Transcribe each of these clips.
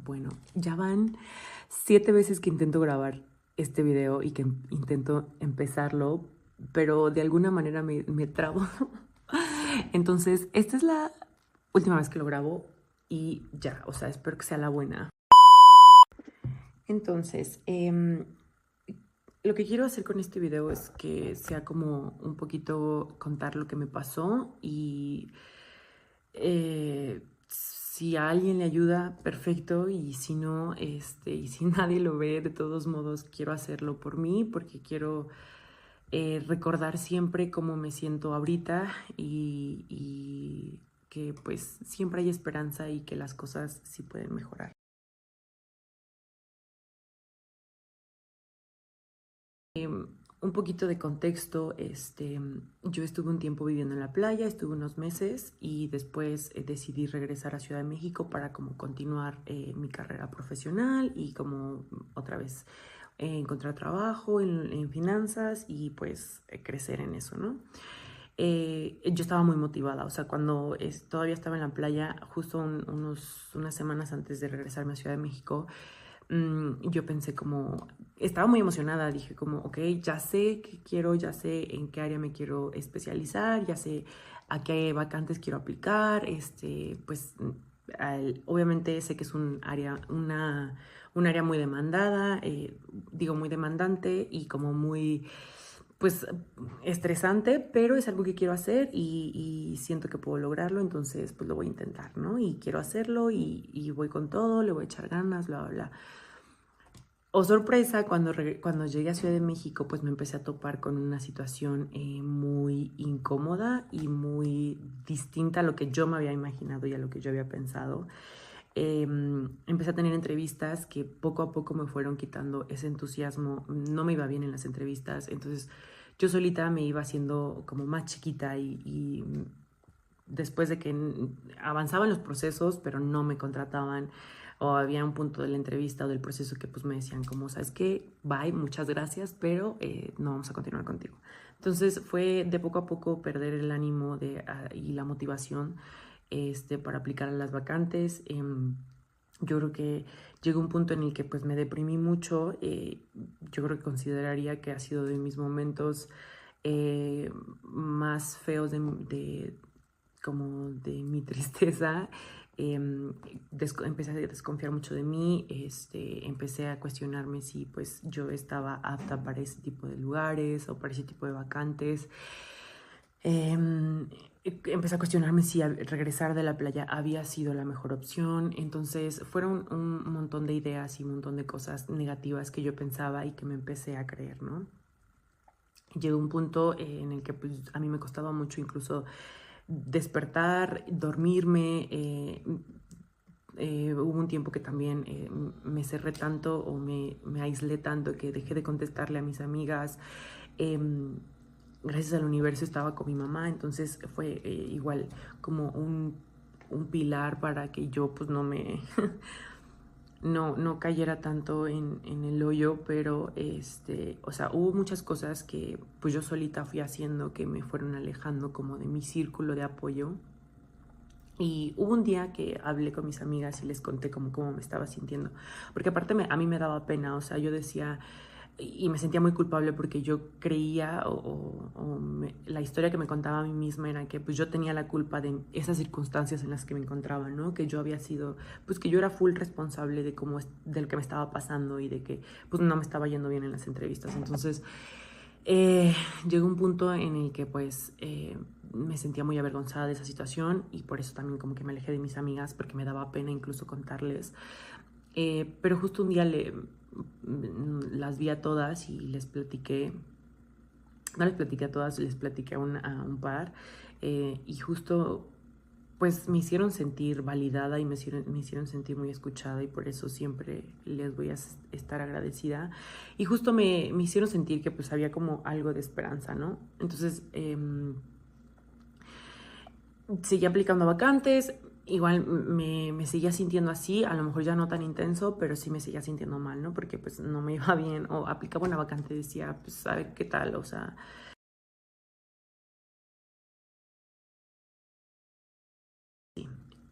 Bueno, ya van 7 veces que intento grabar este video y que intento empezarlo, pero de alguna manera me trabo. Entonces, esta es la última vez que lo grabo y ya, o sea, espero que sea la buena. Entonces, lo que quiero hacer con este video es que sea como un poquito contar lo que me pasó y si a alguien le ayuda, perfecto, y si no, y si nadie lo ve, de todos modos, quiero hacerlo por mí, porque quiero recordar siempre cómo me siento ahorita y que pues siempre hay esperanza y que las cosas sí pueden mejorar. Un poquito de contexto, yo estuve un tiempo viviendo en la playa, estuve unos meses y después decidí regresar a Ciudad de México para como continuar mi carrera profesional y como otra vez encontrar trabajo en finanzas y pues crecer en eso, ¿no? Yo estaba muy motivada, o sea, cuando todavía estaba en la playa, justo unas semanas antes de regresarme a Ciudad de México, yo pensé como, estaba muy emocionada, dije como, ok, ya sé qué quiero, ya sé en qué área me quiero especializar, ya sé a qué vacantes quiero aplicar, pues obviamente sé que es un área muy demandada, digo muy demandante y como muy pues estresante, pero es algo que quiero hacer y siento que puedo lograrlo, entonces pues lo voy a intentar, ¿no? Y quiero hacerlo y voy con todo, le voy a echar ganas, bla, bla, bla. Oh, sorpresa, cuando llegué a Ciudad de México, pues me empecé a topar con una situación muy incómoda y muy distinta a lo que yo me había imaginado y a lo que yo había pensado. Empecé a tener entrevistas que poco a poco me fueron quitando ese entusiasmo. No me iba bien en las entrevistas, entonces yo solita me iba haciendo como más chiquita y después de que avanzaban los procesos, pero no me contrataban, o había un punto de la entrevista o del proceso que pues me decían como, ¿sabes qué? Bye, muchas gracias, pero no vamos a continuar contigo. Entonces fue de poco a poco perder el ánimo y la motivación para aplicar a las vacantes. Yo creo que llegó un punto en el que pues me deprimí mucho. Yo creo que consideraría que ha sido de mis momentos más feos como de mi tristeza. Empecé a desconfiar mucho de mí, empecé a cuestionarme si pues yo estaba apta para ese tipo de lugares o para ese tipo de vacantes. Empecé a cuestionarme si regresar de la playa había sido la mejor opción. Entonces fueron un montón de ideas y un montón de cosas negativas que yo pensaba y que me empecé a creer, ¿no? Llegó un punto en el que pues, a mí me costaba mucho incluso despertar, dormirme. Hubo un tiempo que también me cerré tanto o me aislé tanto que dejé de contestarle a mis amigas. Eh, Gracias al universo estaba con mi mamá, entonces fue igual como un pilar para que yo pues no me no cayera tanto en el hoyo, pero o sea, hubo muchas cosas que pues yo solita fui haciendo que me fueron alejando como de mi círculo de apoyo. Y hubo un día que hablé con mis amigas y les conté como cómo me estaba sintiendo, porque aparte a mí me daba pena, o sea, yo decía, y me sentía muy culpable porque yo creía la historia que me contaba a mí misma era que pues yo tenía la culpa de esas circunstancias en las que me encontraba, ¿no? Que yo había sido, pues que yo era full responsable de de lo que me estaba pasando y de que pues no me estaba yendo bien en las entrevistas. Entonces eh, llegó un punto en el que pues me sentía muy avergonzada de esa situación y por eso también como que me alejé de mis amigas porque me daba pena incluso contarles. Pero justo un día las vi a todas y les platiqué, no les platiqué a todas, les platiqué a un par y justo pues me hicieron sentir validada y me hicieron sentir muy escuchada y por eso siempre les voy a estar agradecida. Y justo me hicieron sentir que pues había como algo de esperanza, ¿no? Entonces seguí aplicando vacantes, igual me seguía sintiendo así, a lo mejor ya no tan intenso, pero sí me seguía sintiendo mal, ¿no? Porque pues no me iba bien o aplicaba una vacante y decía, pues a ver qué tal, o sea, sí.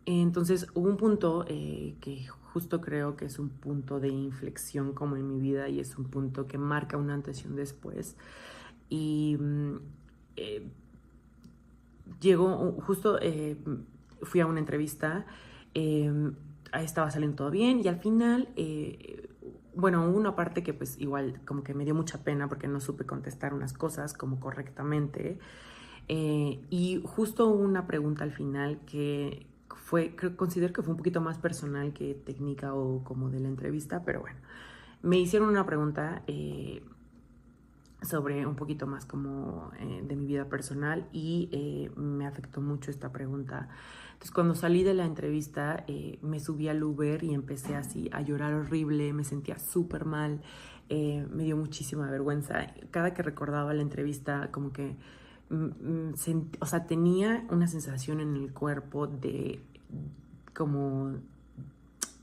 Entonces hubo un punto que justo creo que es un punto de inflexión como en mi vida y es un punto que marca una antes y un después. Y eh, llegó, justo fui a una entrevista, ahí estaba saliendo todo bien y al final, bueno, hubo una parte que pues igual como que me dio mucha pena porque no supe contestar unas cosas como correctamente. Y justo hubo una pregunta al final que considero que fue un poquito más personal que técnica o como de la entrevista, pero bueno, me hicieron una pregunta sobre un poquito más como de mi vida personal y me afectó mucho esta pregunta. Entonces cuando salí de la entrevista me subí al Uber y empecé así a llorar horrible, me sentía súper mal, me dio muchísima vergüenza. Cada que recordaba la entrevista como que o sea, tenía una sensación en el cuerpo de como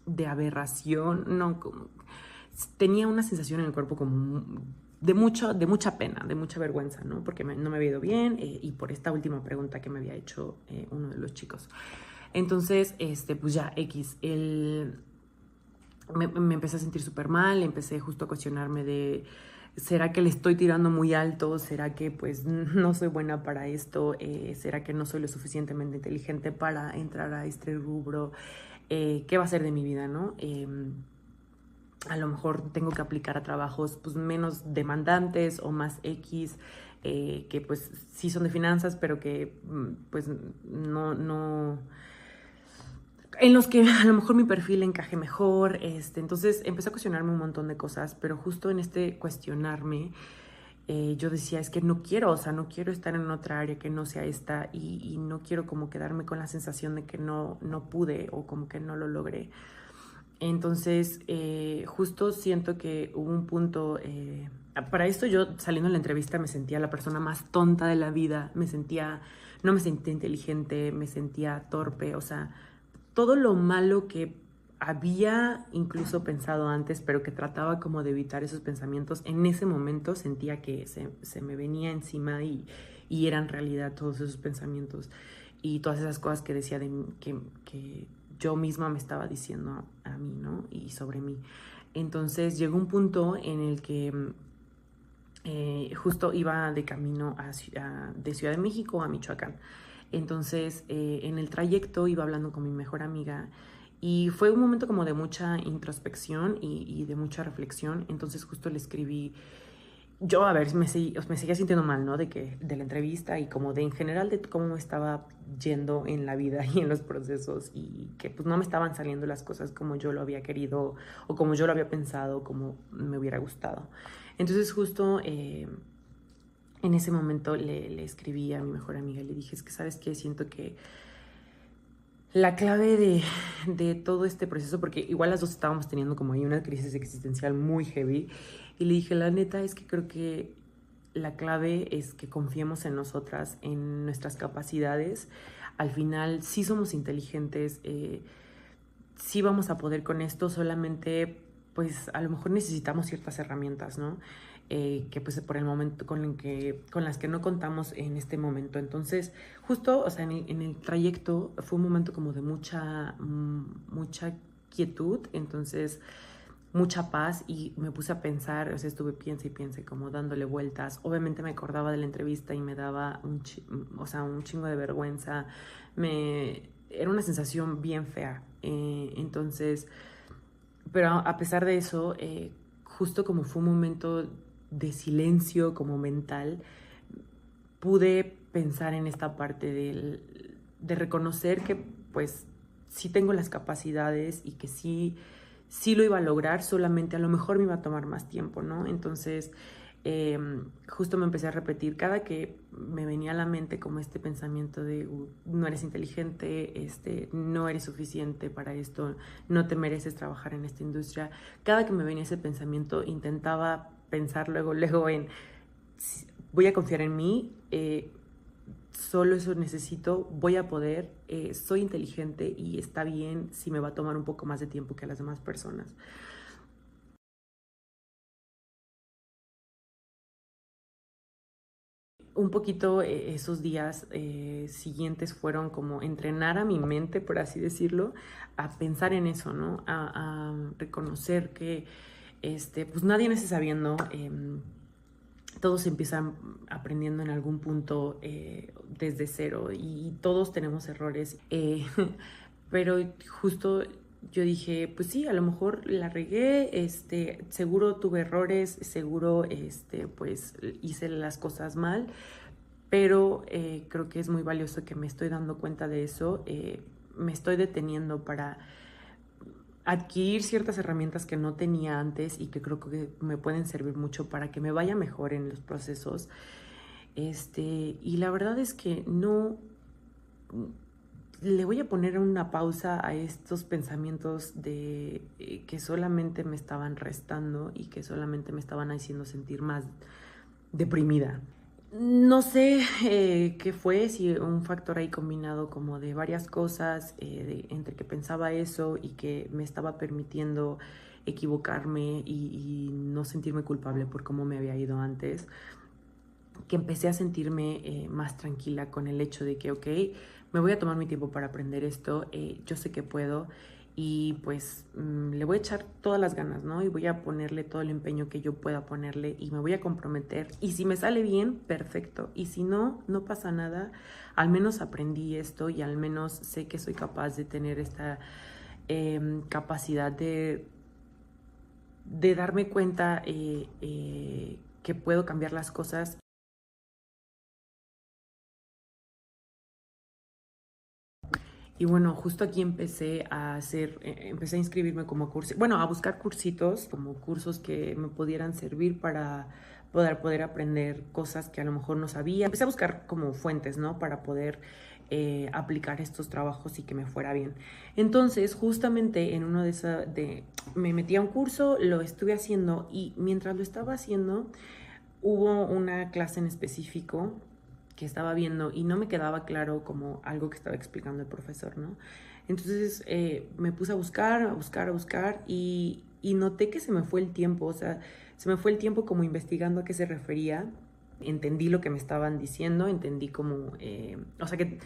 de aberración, no, como, tenía una sensación en el cuerpo como de mucha pena, de mucha vergüenza, ¿no? Porque no me había ido bien y por esta última pregunta que me había hecho uno de los chicos. Entonces, pues ya, me empecé a sentir súper mal, empecé justo a cuestionarme de, ¿será que le estoy tirando muy alto? ¿Será que pues no soy buena para esto? ¿Será que no soy lo suficientemente inteligente para entrar a este rubro? ¿Qué va a ser de mi vida, no? A lo mejor tengo que aplicar a trabajos pues menos demandantes o más X, que pues sí son de finanzas, pero que pues no, en los que a lo mejor mi perfil encaje mejor. Entonces empecé a cuestionarme un montón de cosas, pero justo en este cuestionarme, yo decía, es que no quiero, o sea, no quiero estar en otra área que no sea esta y no quiero como quedarme con la sensación de que no pude o como que no lo logré. Entonces, justo siento que hubo un punto, para esto yo saliendo de la entrevista me sentía la persona más tonta de la vida, no me sentía inteligente, me sentía torpe, o sea, todo lo malo que había incluso pensado antes, pero que trataba como de evitar esos pensamientos, en ese momento sentía que se me venía encima y eran realidad todos esos pensamientos y todas esas cosas que decía que yo misma me estaba diciendo a mí, ¿no? Y sobre mí. Entonces llegó un punto en el que justo iba de camino de Ciudad de México a Michoacán. Entonces, en el trayecto iba hablando con mi mejor amiga y fue un momento como de mucha introspección y de mucha reflexión. Entonces, justo le escribí, yo, a ver, me seguía sintiendo mal, ¿no? De la entrevista y como de en general de cómo me estaba yendo en la vida y en los procesos y que pues no me estaban saliendo las cosas como yo lo había querido o como yo lo había pensado, como me hubiera gustado. Entonces justo en ese momento le escribí a mi mejor amiga y le dije, es que sabes qué, siento que la clave de todo este proceso, porque igual las dos estábamos teniendo como ahí una crisis existencial muy heavy, y le dije, la neta es que creo que la clave es que confiemos en nosotras, en nuestras capacidades. Al final sí somos inteligentes, sí vamos a poder con esto, solamente pues a lo mejor necesitamos ciertas herramientas, ¿no? Que pues por el momento con las que no contamos en este momento. Entonces, justo, o sea, en el trayecto fue un momento como de mucha quietud, entonces mucha paz y me puse a pensar, o sea, estuve piense y piense como dándole vueltas. Obviamente me acordaba de la entrevista y me daba o sea, un chingo de vergüenza. Era una sensación bien fea. Entonces, pero a pesar de eso, justo como fue un momento de silencio como mental, pude pensar en esta parte de reconocer que pues sí tengo las capacidades y que sí lo iba a lograr, solamente a lo mejor me iba a tomar más tiempo, ¿no? Entonces, justo me empecé a repetir cada que me venía a la mente como este pensamiento de no eres inteligente, no eres suficiente para esto, no te mereces trabajar en esta industria. Cada que me venía ese pensamiento intentaba pensar luego en voy a confiar en mí, solo eso necesito, voy a poder, soy inteligente y está bien si me va a tomar un poco más de tiempo que a las demás personas. un poquito esos días siguientes fueron como entrenar a mi mente, por así decirlo, a pensar en eso, ¿no? A reconocer que pues nadie nace sabiendo. Todos empiezan aprendiendo en algún punto desde cero y todos tenemos errores. Pero justo yo dije, pues sí, a lo mejor la regué, seguro tuve errores, seguro pues hice las cosas mal, pero creo que es muy valioso que me estoy dando cuenta de eso. Me estoy deteniendo para adquirir ciertas herramientas que no tenía antes y que creo que me pueden servir mucho para que me vaya mejor en los procesos. Y la verdad es que no le voy a poner una pausa a estos pensamientos de que solamente me estaban restando y que solamente me estaban haciendo sentir más deprimida. No sé qué fue, si un factor ahí combinado como de varias cosas, entre que pensaba eso y que me estaba permitiendo equivocarme y no sentirme culpable por cómo me había ido antes, que empecé a sentirme más tranquila con el hecho de que, ok, me voy a tomar mi tiempo para aprender esto, yo sé que puedo y pues le voy a echar todas las ganas, ¿no? Y voy a ponerle todo el empeño que yo pueda ponerle y me voy a comprometer. Y si me sale bien, perfecto. Y si no, no pasa nada. Al menos aprendí esto y al menos sé que soy capaz de tener esta capacidad de darme cuenta que puedo cambiar las cosas. Y bueno, justo aquí empecé a inscribirme como curso, bueno, a buscar cursitos, como cursos que me pudieran servir para poder aprender cosas que a lo mejor no sabía. Empecé a buscar como fuentes, ¿no? Para poder aplicar estos trabajos y que me fuera bien. Entonces, justamente en uno me metí a un curso, lo estuve haciendo y mientras lo estaba haciendo, hubo una clase en específico que estaba viendo y no me quedaba claro como algo que estaba explicando el profesor, ¿no? Entonces me puse a buscar y noté que se me fue el tiempo, o sea, se me fue el tiempo como investigando a qué se refería. Entendí lo que me estaban diciendo, entendí como, o sea, que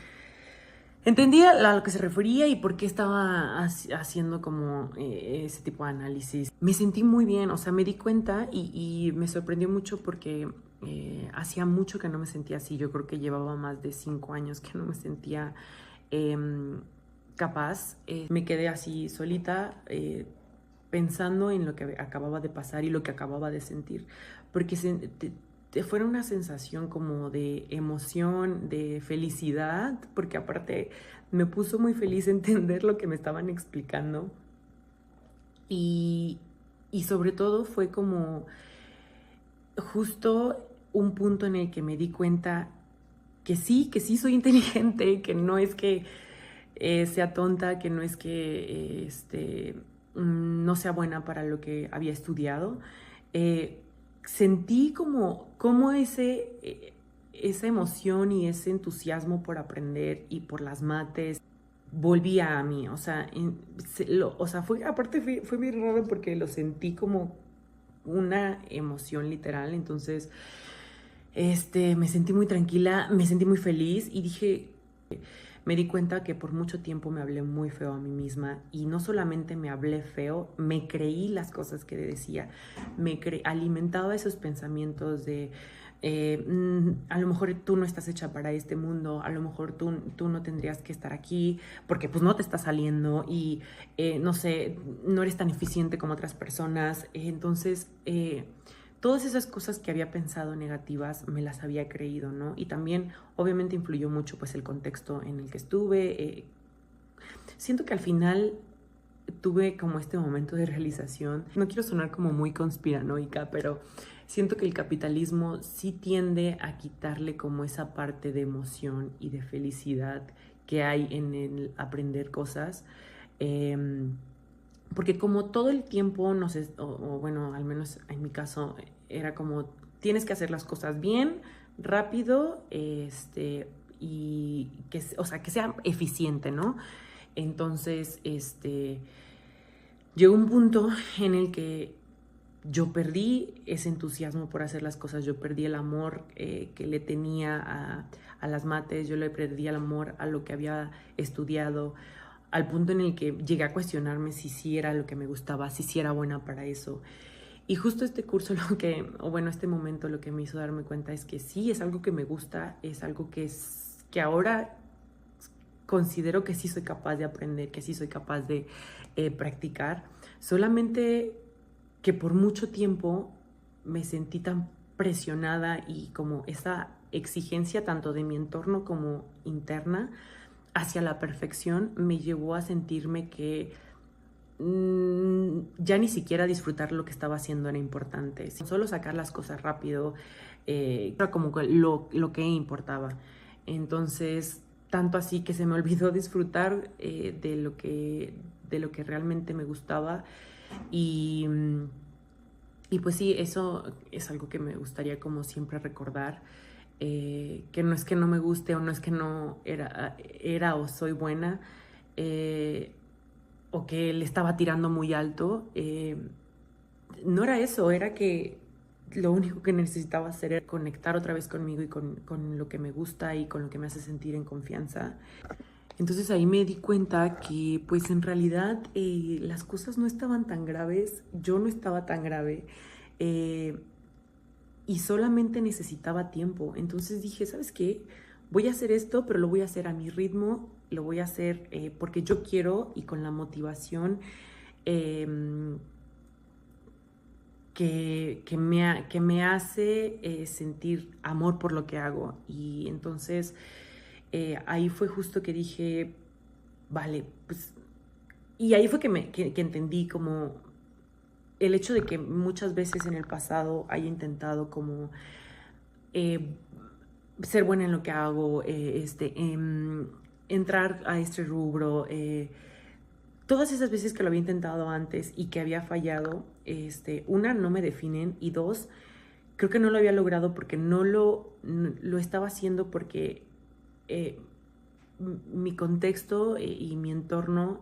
entendía a lo que se refería y por qué estaba haciendo como ese tipo de análisis. Me sentí muy bien, o sea, me di cuenta y me sorprendió mucho porque hacía mucho que no me sentía así. Yo creo que llevaba más de 5 años que no me sentía capaz. Me quedé así solita pensando en lo que acababa de pasar y lo que acababa de sentir, porque fue una sensación como de emoción, de felicidad, porque aparte me puso muy feliz entender lo que me estaban explicando y, y sobre todo fue como justo un punto en el que me di cuenta que sí soy inteligente, que no es que sea tonta, que no es que no sea buena para lo que había estudiado. Sentí como esa emoción y ese entusiasmo por aprender y por las mates volvía a mí, o sea, aparte fue muy raro porque lo sentí como una emoción literal, entonces me sentí muy tranquila, me sentí muy feliz y me di cuenta que por mucho tiempo me hablé muy feo a mí misma y no solamente me hablé feo, me creí las cosas que decía, alimentaba esos pensamientos de a lo mejor tú no estás hecha para este mundo, a lo mejor tú no tendrías que estar aquí porque pues no te está saliendo y no sé, no eres tan eficiente como otras personas, entonces todas esas cosas que había pensado negativas me las había creído, ¿no? Y también obviamente influyó mucho pues el contexto en el que estuve. Siento que al final tuve como este momento de realización. No quiero sonar como muy conspiranoica, pero siento que el capitalismo sí tiende a quitarle como esa parte de emoción y de felicidad que hay en el aprender cosas. Porque como todo el tiempo o bueno, al menos en mi caso, era como tienes que hacer las cosas bien, rápido, y o sea, que sea eficiente, ¿no? Entonces, llegó un punto en el que yo perdí ese entusiasmo por hacer las cosas, yo perdí el amor que le tenía a las mates, yo le perdí el amor a lo que había estudiado, al punto en el que llegué a cuestionarme si sí era lo que me gustaba, si sí era buena para eso. Y justo este curso, este momento lo que me hizo darme cuenta es que sí, es algo que me gusta, es algo que ahora considero que sí soy capaz de aprender, que sí soy capaz de practicar. Solamente que por mucho tiempo me sentí tan presionada y como esa exigencia tanto de mi entorno como interna hacia la perfección me llevó a sentirme que ya ni siquiera disfrutar lo que estaba haciendo era importante. Solo sacar las cosas rápido era como lo que importaba. Entonces, tanto así que se me olvidó disfrutar de lo que realmente me gustaba. Y, y pues sí, eso es algo que me gustaría como siempre recordar. Que no es que no me guste o no es que no era o soy buena. O que le estaba tirando muy alto, no era eso, era que lo único que necesitaba hacer era conectar otra vez conmigo y con lo que me gusta y con lo que me hace sentir en confianza. Entonces ahí me di cuenta que pues en realidad las cosas no estaban tan graves, yo no estaba tan grave y solamente necesitaba tiempo. Entonces dije, ¿sabes qué? Voy a hacer esto, pero lo voy a hacer a mi ritmo, lo voy a hacer porque yo quiero y con la motivación que me hace sentir amor por lo que hago. Y entonces ahí fue justo que dije, vale, pues... Y ahí fue que entendí como el hecho de que muchas veces en el pasado haya intentado como ser buena en lo que hago, entrar a este rubro, todas esas veces que lo había intentado antes y que había fallado, una, no me definen, y dos, creo que no lo había logrado porque no lo estaba haciendo porque mi contexto y mi entorno,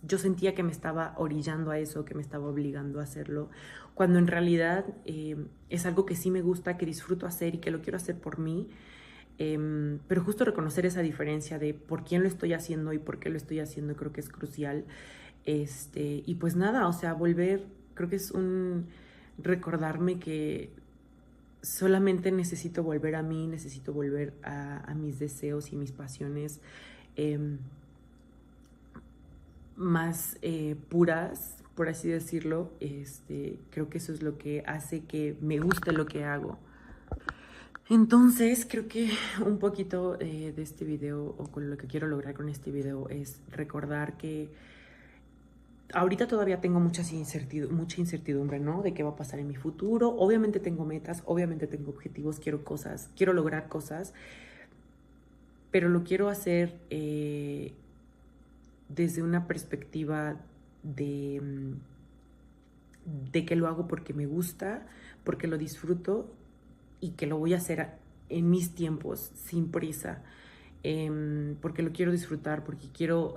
yo sentía que me estaba orillando a eso, que me estaba obligando a hacerlo, cuando en realidad es algo que sí me gusta, que disfruto hacer y que lo quiero hacer por mí. Pero justo reconocer esa diferencia de por quién lo estoy haciendo y por qué lo estoy haciendo creo que es crucial. Y pues nada, o sea, volver, creo que es un recordarme que solamente necesito volver a mí, necesito volver a mis deseos y mis pasiones más puras, por así decirlo. Creo que eso es lo que hace que me guste lo que hago. Entonces, creo que un poquito de este video, o con lo que quiero lograr con este video, es recordar que ahorita todavía tengo mucha incertidumbre, ¿no? De qué va a pasar en mi futuro. Obviamente tengo metas, obviamente tengo objetivos, quiero cosas, quiero lograr cosas, pero lo quiero hacer desde una perspectiva de que lo hago porque me gusta, porque lo disfruto y que lo voy a hacer en mis tiempos, sin prisa, porque lo quiero disfrutar, porque quiero,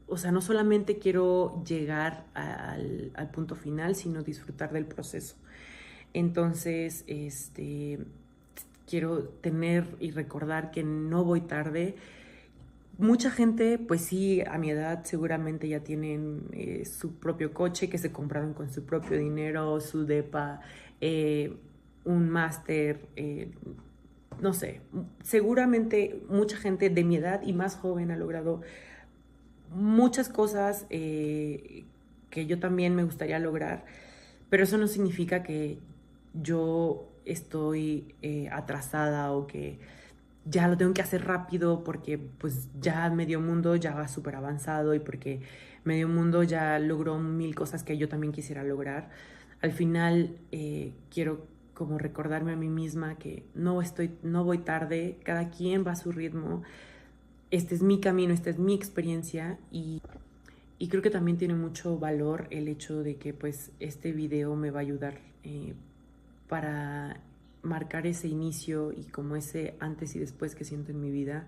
o sea, no solamente quiero llegar al punto final, sino disfrutar del proceso. Entonces, quiero tener y recordar que no voy tarde. Mucha gente, pues sí, a mi edad seguramente ya tienen su propio coche que se compraron con su propio dinero, su depa, un máster, no sé, seguramente mucha gente de mi edad y más joven ha logrado muchas cosas que yo también me gustaría lograr, pero eso no significa que yo estoy atrasada o que ya lo tengo que hacer rápido porque pues ya medio mundo ya va súper avanzado y porque medio mundo ya logró 1000 cosas que yo también quisiera lograr. Al final quiero como recordarme a mí misma que no voy tarde, cada quien va a su ritmo, este es mi camino, esta es mi experiencia y creo que también tiene mucho valor el hecho de que pues este video me va a ayudar para marcar ese inicio y como ese antes y después que siento en mi vida,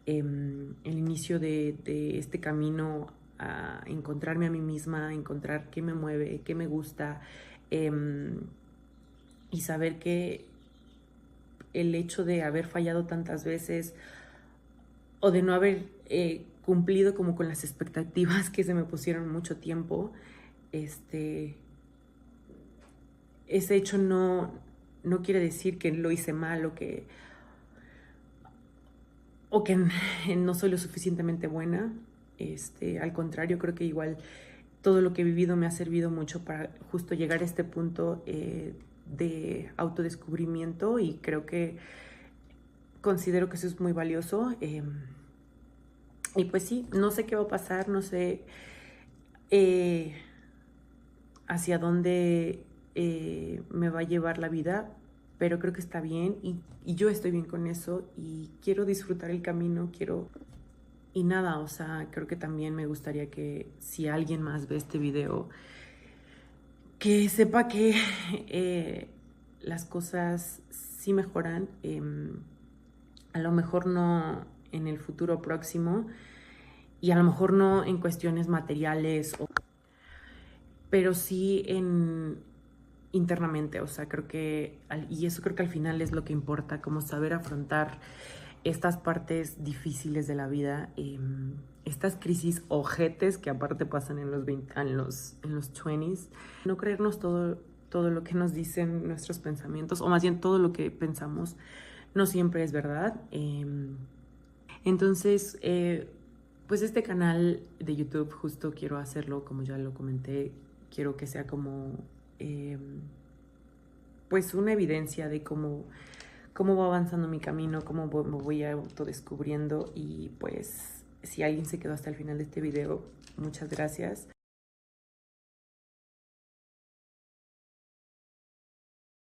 el inicio de este camino a encontrarme a mí misma, a encontrar qué me mueve, qué me gusta, y saber que el hecho de haber fallado tantas veces o de no haber cumplido como con las expectativas que se me pusieron mucho tiempo, ese hecho no quiere decir que lo hice mal o que no soy lo suficientemente buena. Al contrario, creo que igual todo lo que he vivido me ha servido mucho para justo llegar a este punto de autodescubrimiento, y creo que considero que eso es muy valioso. Y pues sí, no sé qué va a pasar, no sé hacia dónde me va a llevar la vida, pero creo que está bien y yo estoy bien con eso y quiero disfrutar el camino, quiero... Y nada, o sea, creo que también me gustaría que si alguien más ve este video, que sepa que las cosas sí mejoran, a lo mejor no en el futuro próximo y a lo mejor no en cuestiones materiales, pero sí internamente. O sea, creo que, y eso creo que al final es lo que importa, como saber afrontar estas partes difíciles de la vida, estas crisis ojetes que aparte pasan en los 20, en los 20s. No creernos todo lo que nos dicen nuestros pensamientos, o más bien todo lo que pensamos no siempre es verdad. Entonces, pues este canal de YouTube justo quiero hacerlo, como ya lo comenté, quiero que sea como pues una evidencia de cómo va avanzando mi camino, cómo me voy autodescubriendo. Y pues si alguien se quedó hasta el final de este video, muchas gracias.